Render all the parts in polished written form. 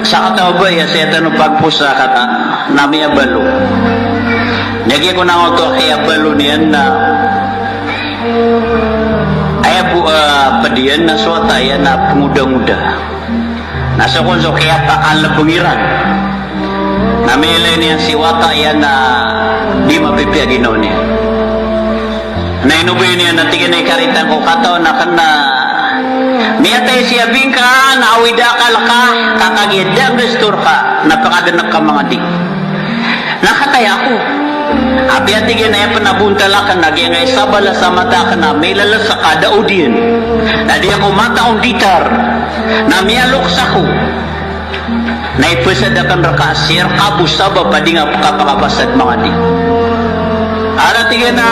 sa kataw ba ya sa tanong pagpusa kata nami abalo. Nyagi ko na auto kay abalo niyan na ay bu padian na suata ya na muda-muda. Nasa konso kaya takan lebengiran. Namile niya si wata ya na di mapipiyagino niya. Na inubay niya na tigin ay karitan ko kato na kana miyatay siya bingka na awida ka laka kakagidang restor ka napakadanak ka mga dik. Nakatay ako. Abi atigin ay panabuntala ka nagyang ay sabala sa mata ka na may lalas sa kada udin. Na di ako mataong ditar na miyalok sa ko. Na ipasadakan rakasir kabusaba pa di nga kapakapasad mga dik. Aratigin na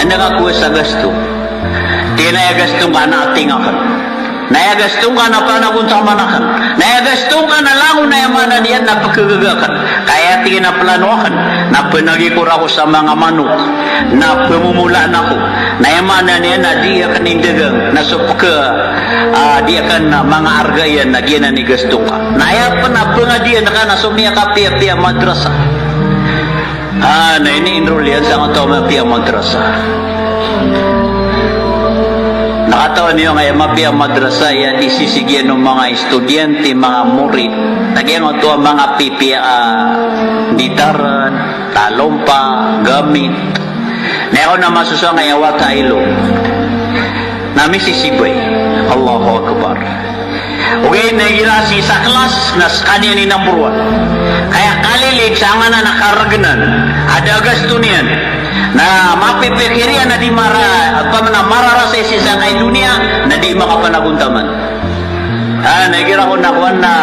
nakakuha sa gasto. Tinayagastong ka na ating akan. Nayagastong ka na panaguntang manakan. Nayagastong ka na lang na yamanan yan na pagkagagakan. Kaya tingin na planoakan. Na pinagikura ko sa mga manok. Na pumumulaan ako. Nayamanan yan na di akan indagang. Na supaka di akan mga arga yan na gina ni gastong ka. Nayapan na pangadiyan na ka na sumiya ka pia-pia madrasa. Na ini enroll yan sa mga tao pia madrasa. Nakataon niyo ngayon mapia madrasa yan isisigyan ng mga estudyante, mga murid. Nagyan ito ang mga pipia gitaran, talompa, gamit. Na ako na masusang ngayon wata ilo. Nami sisibay. Allahu Akbar. Okay, nagirasi sa klas na kanya ni number 1. Kaya kalilig sa nga na nakaraganan. Ada gasto niyan. Na mapipikirian na di mararasa sa kay dunia na di makapanaguntaman. Nagira ko na kuwan na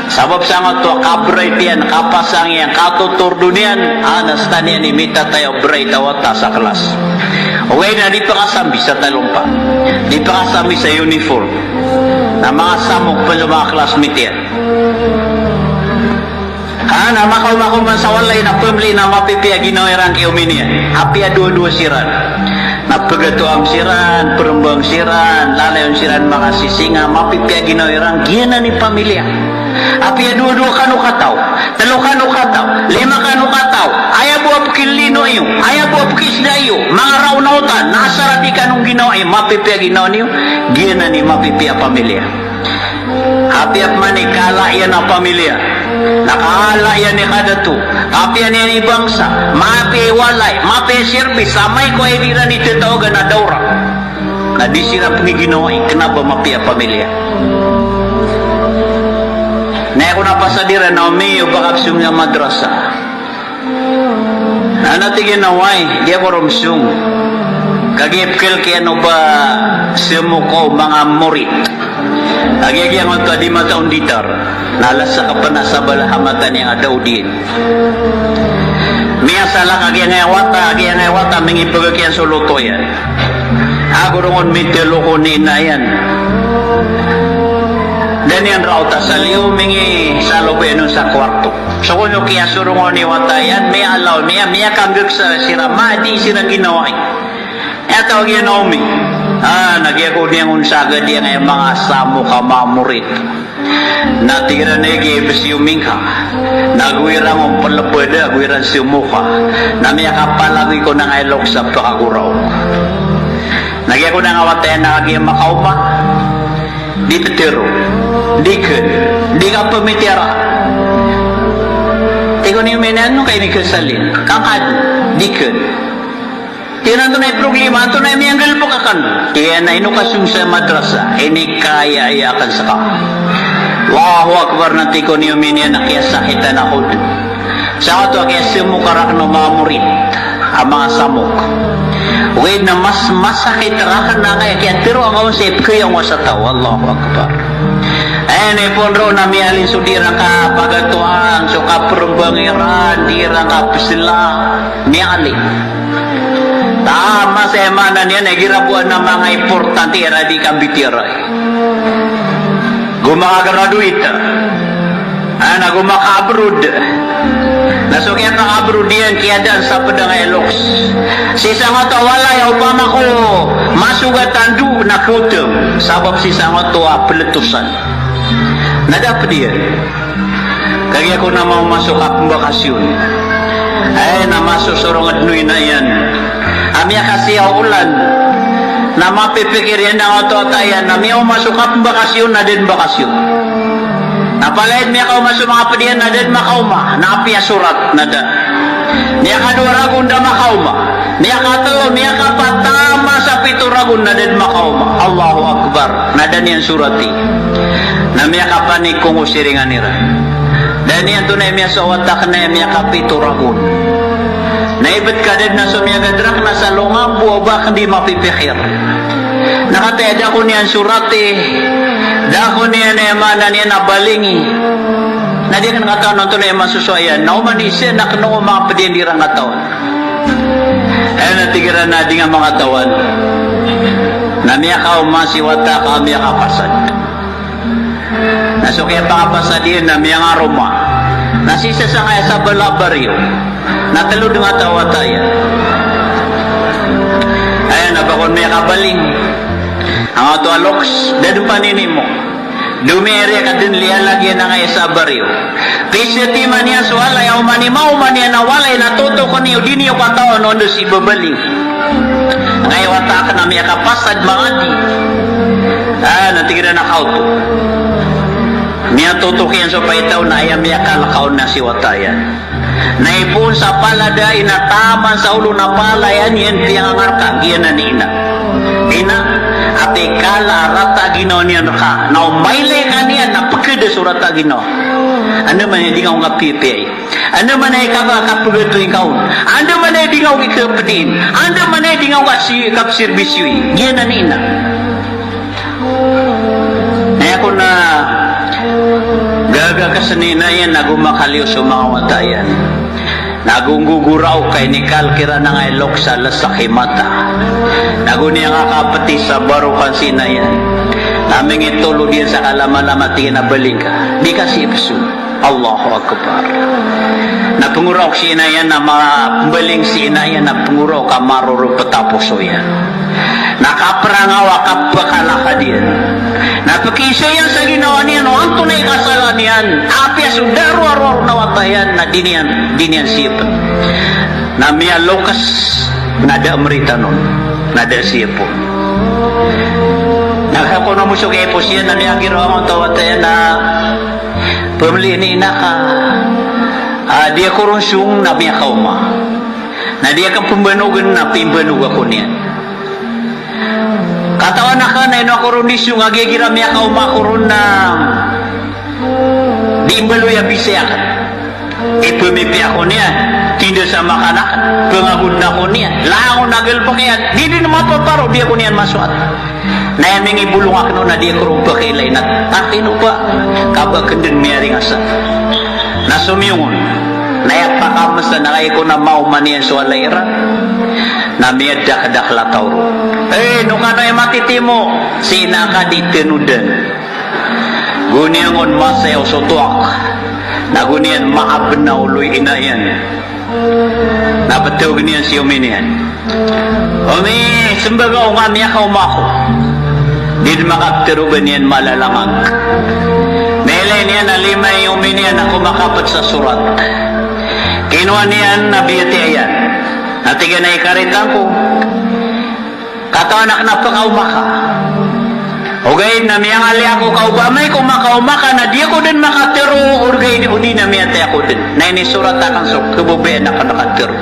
sabab sa nga to kabray tiyan kapasang yan katutur dunian nastan yan imita tayo bray tawata sa klas. Okay na di pa kasambi sa talumpa. Di pa kasambi sa uniform. Na mga samok pa yung mga classmate yan. Na makaw-makaw man sa walay na pumli na mapipia ginawiran kiuminian. Apia dua-dua siran. Napagato ang siran, perumbang siran, lalayon siran mga sisinga, mapipia ginawiran, gina ni pamilya. Apia dua-dua kanu kataw, talo kanu kataw, lima kanu kataw, ayaw buwa pukilino iyo, ayaw buwa pukisda iyo, mga raunautan, nasarati kanong ginawa iyo, mapipia ginawa niyo, gina ni mapipia pamilya. Apiap manikala yan ang pamilya. Nakahala yan ni kadatu. Apian yan ni bangsa. Mapi walay. Mapi service. Samay ko ay dira ni titawagan na daura. Na di sila pangiginoy. Kenapa mapi ang pamilya? Na ako napasadiran na umiyo bakapsyung nga madrasa. Natigin na way. Di ako rumsyung. Kagipkil kaya no ba sumuko mga murit. Agyagyan mo ito di mataon ditar. Nalasa ka pa na sa balahamatan yung adaw din. Miya salang agyang wata, mingipagakyan suluto yan. Agurungon mitilo ko ni na yan. Dan yan rauta sa liyo, mingi salubeno sa kwarto. So kung yung kaya surungon ni wata yan, may alaw, miya kanggag sa sira, di sila ginawa. Ito ang ginaumi. Nagyako niyang unsaga diya ngayon mga samo ka mamurit. Natira na igibis yung mingka. Nagwirang ang palapwede, agwiran si umuka. Namiya kapalagi ko ng ilok sa pakaguraw. Nagyako na nga watayan na kagiyang makauma. Di petero. Di ka. Di ka pamitira. Ikaw niyo may nano kayo ni kasalin. Kakad. Di ka. Kaya na yung problema, ito na yung galpo ka kan. Kaya na inukasyon sa madrasa, ini kaya-ayakan sa ka. Allahu Akbar na tiko niyo minyan na kaya sakitan ako. Sa ato, kaya simukarak ng mga murid, ang mga samok. Wait na mas masakit rakan na kaya tiro ang kausip kaya mo sa tao. Allahu Akbar. Ayan ipon ro na miyalin so dirang ka pagatuan, so kaperbangiran, dirang ka pisila, miyalin. Tama sa emanan yan, nagirabuan ng mga importante di kambitiray. Gumakagraduate, gumaka-abroad. Nasukyan ng abroad yan, kaya daan sa padang eloks. Sisa nga to, wala yaw pa ko, masugat tandu na kutum. Sabab sisa nga to, peletusan. Nadapat dia. Kaya ako na mau masuk akong bakasyon. Ay, na masuk sorong adnoy na yan. Amya kasi ulan. Na mapipikir yan na oto tayan. Na miyaw masuk akong bakasyon na din bakasyon. Napalaid miya ka masuk mga padiyan na din makauma. Na apya surat na da. Niya ka ragun da makauma. Niya ka talo, niya ka patama sa pituragun na din makauma. Allahu Akbar. Na dan yan surati. Na miya ka panik kung usiringan nira. Dan yan tunay miya sa watak na miya ka pituragun. Naibit ka din na sumiyagadrak na sa lungab o baka di mapipikir. Nakataya da ko niyan surati. Da ko niyan emanan niya nabalingi. Na di kan kataon nung tunay masusuayan. Naumanisi na kanong mga padindirang katawan. Ay natigiran na di nga mga katawan. Na miya ka umasiwata ka miya ka pasad. Nasukya pa kapasad yun na miya nga Roma. Nasisa sa kaya sa balabaryo. Natalo nga tawatayan. Ayan, nabakon may kabaling. Ang ato aloks, dadong panini mo. Dumere ka din liya lagi na nga sa baryo. Pisiti man niya suwalay, o manimaw man niya nawalay, natuto ko niyo, di niyo kataon, ondo si babaling. Ngayon wata ka na may kapasad mga di. Natigil na kauto. Miya tutukin sa paitaw na ayam miya kalakaon na si watayan. Naipon sa palada inataman sa ulo na palayan yan piyangangarka giyan na nina. Ina ati kala rata ginaw niyan ka. Na umaylay ka niyan na pagkida surata ginaw. Ano man hindi ka nga pipay. Ano man ay kapagado ikaw. Ano man ay di ka ikapdin. Ano man ay di ka kapsirbisyo. Giyan na nina. Ako na gaga kasanina yan nagumakaliw sa mga watayan. Nagunguguraw kay ni Kalkira na nga ilok sa lasakimata. Naguniya nga kapati sa barukan sinayan. Naming itulo din sa kalamalamatiin na baling ka. Di kasi ipso. Allahu Akbar. Napunguraw sinayan na mga baling sinayan na punguraw ka maruro patapuso yan. Nakaprangawa kapakalaka din. Napakisa yan sa ginawa niyan, o ang tunay kasalan niyan, apya sudaro arwar na watayan na dinian siyapan. Na miya lokas na da amrita nun, na da siyapon. Nakakuno mo sa kepos yan, na miya girawa mong tawatayan na pamili ni ina ka. Di ako runsyung na miya kauma. Na di akong pambanugan na pimbanug ako niyan. Katawan na ka na ino ako rin isyo nga gigiram niya ka umakuron na di imbaloy abisya ka. Ipamipi ako niya. Tinda sa makanak. Pangagod na ko niya. Laang nagal pa kaya. Di din naman paparo. Di ako niyan masuat. Nayaming ibulong ako na di ako rin pakilay na takin pa. Kabagandang miyari nga sa. Nasumiyungon. Nayapakamas na nakay ko na mauman niyan sa alayra. Na miyadak-dak lataw. Nung ano ay matitimo, sina ka di tinudan. Guniangon masayaw sotuak. Nagunian maabnaw luy inayan. Napataw gunian si uminian. Umi, sembaga nga miya ka umako. Di makaptirugan yan malalamag. Melay niya na lima yung uminian ako makapat sa surat. Kinuha niyan na biyati ayan. Natiga na ikaritan ko. Kato anak na pakaumaka. Okay, na miyang ali ako kaubamay kung makaumaka na di ako din makatero. Urgay di na miyate ako din. Na inisurat akang so, kububayan ako nakatero.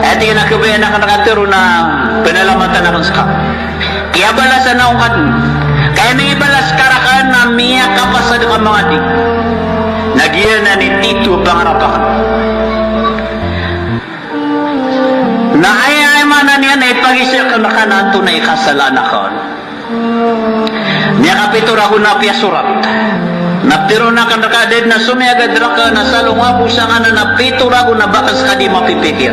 At yung nakubayan ako nakatero na pinalamatan akong sa kaya balasan na akong kadun. Kaya may balas karakan na miya kapasad ka mga di. Nagyan na ni Tito pangarapakan. Na ay manan yan ay pag-isya ka na kananto na ikasalanan ka. Niya kapitor ako na piyasurat. Naptiro na ka nakaded na sumiyagad ka na salong abusa nga na napitor ako na bakas ka di mapipikir.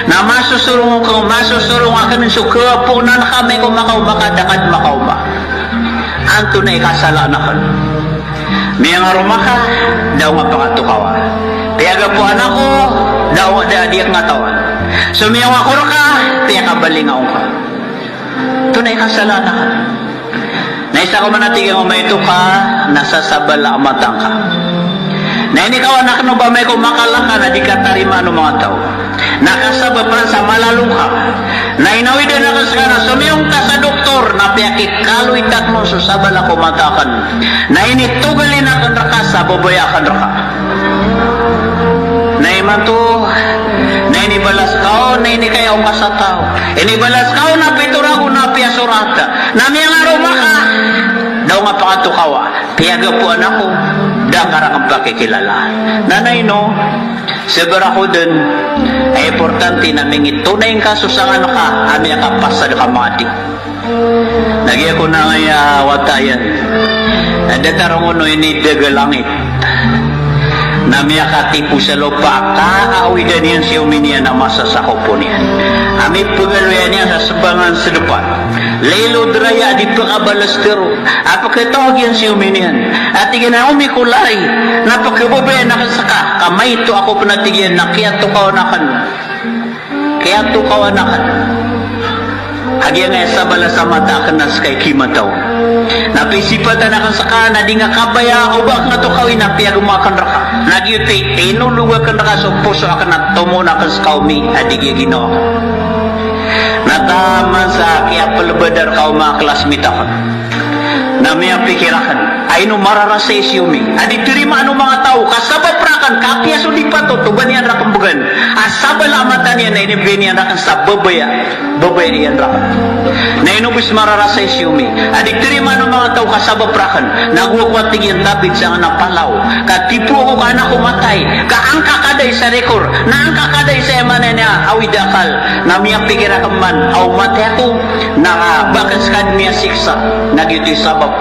Na masusurong ka ng suka po na nakamay kung makauma dakad makauma. Anto na ikasalanan ka. Miya nga rumaka, daw nga pangatukawa. Kaya po anak ko, daw nga diyak nga tawan. Sumiyaw ako ka, kaya kabaling ako ka. Ito na ikasalanan ka. Na isa ko manatiging umay ito ka, nasa sabala matang ka. Na ini kawan anak no ba may kumakalaka na di katarima no mga tao. Nakasabab pa sa malaluha. Na inawida na ka sa sumiyong ka sa doktor na piyakit kaluitat mo sa sabala kumatakan. Na ini tugalin na kan raka sa babayakan raka. Na iman to, na ini balas kao, na ini kayaw ka sa tao. Ini balas kao na piturago na piyasurata. Na miyang aroma ka. Daw nga pakatukawa. Piyaga po anak ko. Dakara kang pakikilala. Nanay no, siguro ako dun, ay importante na ming itunay ka susangan ka, ami ka pasad ka mati. Nagya ko na ngaya watayan. Datarong uno ini dagalangit. Namiya ka tipu sa lupa, kaawidan yan si uminiya na masasakop po niya. Ami pagaluyan niya sa sabangan sa depan. Lelo draya di pakabalastero. Apakitawag yan si uminiyan. At tignan umikulay. Napakibabay na kasaka. Kamay ito ako panatigyan na kaya ito kawanakan. Kaya ito kawanakan. Hagya nga sa bala sa mata ka na kay kimataw. Napisipatan na kasaka na di nga kabaya o bak na to kawin na piyagumakan raka. Nagyuti, inuluwa ka na ka sa puso akan na tumuna ka sa kawmi adigya ginawa ka. Nataman sa kaya palabadar ka o mga klasmita ka. Na may pikirakan ay no mararasay siyumi. Adi terima ano mga tao kasabab rakan kapya sulipat to tuban yan rakan bugan. Asabal amatan yan na inibini yan rakan sa babaya. Babaya yan rakan. Na inubis mararasay siyumi. Adi terima ano mga tao kasabab rakan. Nagwakwatig yan tapit sa nga napalaw. Katipu ako ka anak kumatay. Kaangka kaday sa rekor. Naangka kaday sa emanan niya awidakal. Na may pikirakan man. Aw matay ako. Bakas kan niya siksa. Nagyuto'y sabab.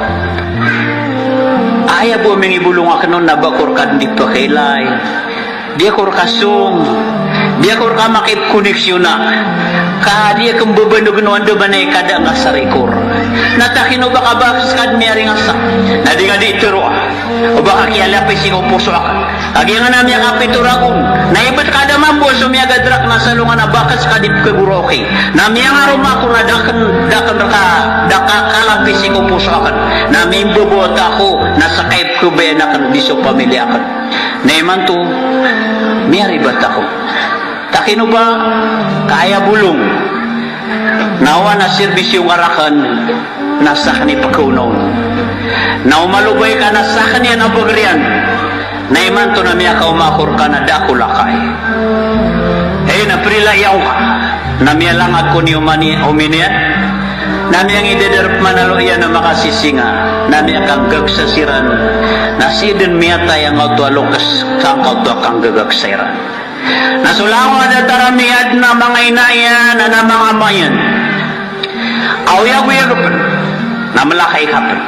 Aya po may ibulong ako nun nabakor ka di pa kailay. Di ako kasong. Di ako ka makipkoneksyon na. Di akong babanugunuan do ba na ikada nga sa rekor. Natakino ba ka bakas ka miyari nga sa. Nadi nga di ituro. O baka kialapay sing puso ako. Agi nga namin ang kapiturakon. Naibat ka da mambo sumiyagadrak na salungan na bakas ka di kaguroke. Nami ang aroma ko na dakakalapay sing puso ako. Nami imbubot ako nasa kaip ko ba na kan biso pamilya ako. Naiman to, miyari ba't ako? Takino ba kaya bulong? Nawa na serbisyo ng arakan nasa kani pagkunaw. Na umalubay ka na sa kanya ng bagrian. Naiman to na miya ka umakor ka na dako lakay. Naprilayaw ka. Na miya lang ako ni uminian. Na miyang idedarap manalo iyan na makasisinga. Na miya kang gagsasiran. Na sidin miya tayang autoalokas kang kang gagagsairan. Nasulawa na taramiad na mga inayan na mga amayan. Awya-wiyagupan na malakay kapan.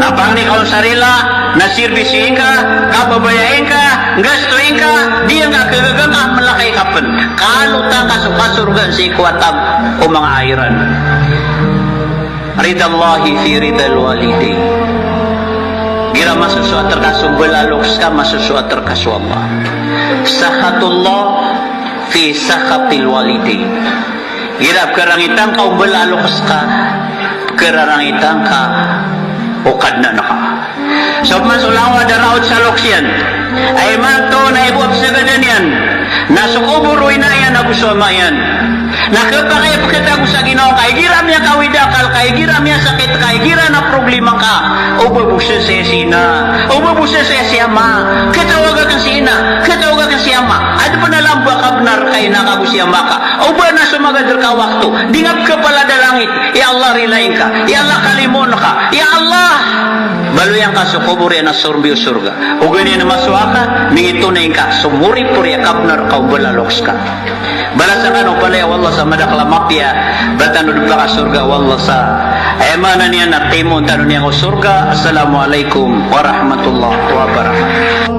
Napangni ka sarila, nasirbisiin ka, kababayain ka, gastuin ka, di nga kagagang ka malakay kapan. Kalutang kasurgan si kuwatab o mga ayran. Ridallahi fi ridal waliday. Gira masusuat terkasum belaloks ka masusuat terkasu Allah. Sakhatullah fi sakhatil waliday. Gira kerangitan ka belaloks ka kerangitan ka ukad na naka. So masulawa daraot sa loksyan. Ay manto na ibuap sa ganyan. Nasukuburoy na yan nagusama yan. Nakapakip kita ko sa Ginoo kay gira miya kawidakal kay gira miya sakit kay gira na problema ka ubabusa sa sina ubabusa sa siyama katawaga ka sina katawaga ka siyama ad pa na lang ba kabnar kay nakabusiyama ka uba na sumagadar ka wakto dingap ka pala dalangit ya Allah rilain ka ya Allah kalimon ka ya Allah baluyang ka sukubur na surbi surga o ganyan na masuaka mingitunay ka sumuri puri kabnar ka ubalalos ka balasan ano pala ya Allah sa madakla mapya batano ka surga wallah sa ayamanan niya na timon tanong niya ko surga. Assalamualaikum warahmatullahi wabarakatuh.